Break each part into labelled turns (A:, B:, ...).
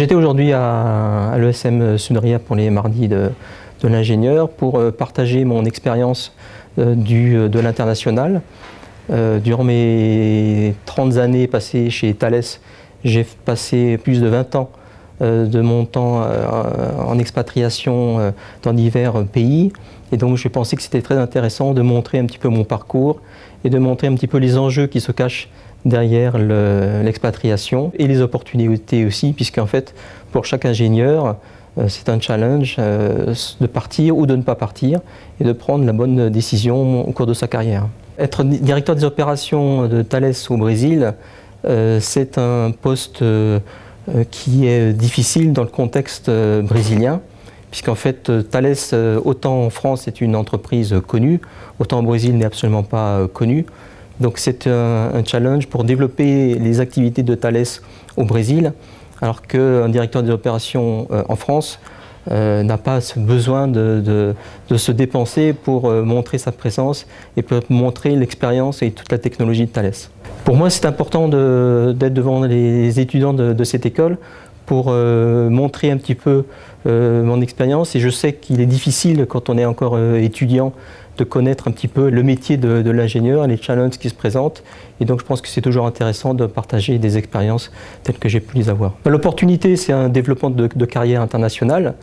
A: J'étais aujourd'hui à l'ESM Sudria pour les mardis de l'ingénieur pour partager mon expérience de l'international. Durant mes 30 années passées chez Thales, j'ai passé plus de 20 ans de mon temps en expatriation dans divers pays. Et donc je pensais que c'était très intéressant de montrer un petit peu mon parcours et de montrer un petit peu les enjeux qui se cachent derrière l'expatriation et les opportunités aussi, puisqu'en fait, pour chaque ingénieur, c'est un challenge de partir ou de ne pas partir et de prendre la bonne décision au cours de sa carrière. Être directeur des opérations de Thales au Brésil, c'est un poste qui est difficile dans le contexte brésilien, puisqu'en fait, Thales, autant en France, est une entreprise connue, autant au Brésil n'est absolument pas connue. Donc c'est un challenge pour développer les activités de Thales au Brésil, alors qu'un directeur des opérations en France n'a pas besoin de se dépenser pour montrer sa présence et pour montrer l'expérience et toute la technologie de Thales. Pour moi, c'est important d'être devant les étudiants de cette école pour montrer un petit peu mon expérience, et je sais qu'il est difficile quand on est encore étudiant de connaître un petit peu le métier de l'ingénieur, les challenges qui se présentent, et donc je pense que c'est toujours intéressant de partager des expériences telles que j'ai pu les avoir. L'opportunité, c'est un développement de carrière internationale,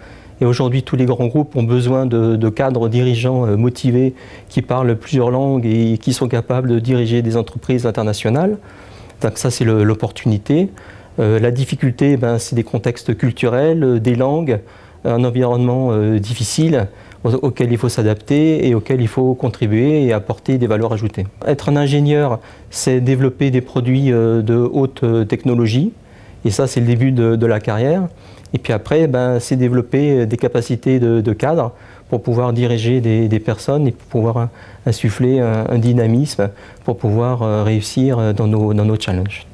A: et aujourd'hui tous les grands groupes ont besoin de cadres dirigeants motivés qui parlent plusieurs langues et qui sont capables de diriger des entreprises internationales. Donc ça, c'est l'opportunité. La difficulté, c'est des contextes culturels, des langues, un environnement difficile auquel il faut s'adapter et auquel il faut contribuer et apporter des valeurs ajoutées. Être un ingénieur, c'est développer des produits de haute technologie, et ça c'est le début de la carrière. Et puis après, c'est développer des capacités de cadre pour pouvoir diriger des personnes et pour pouvoir insuffler un dynamisme pour pouvoir réussir dans nos challenges.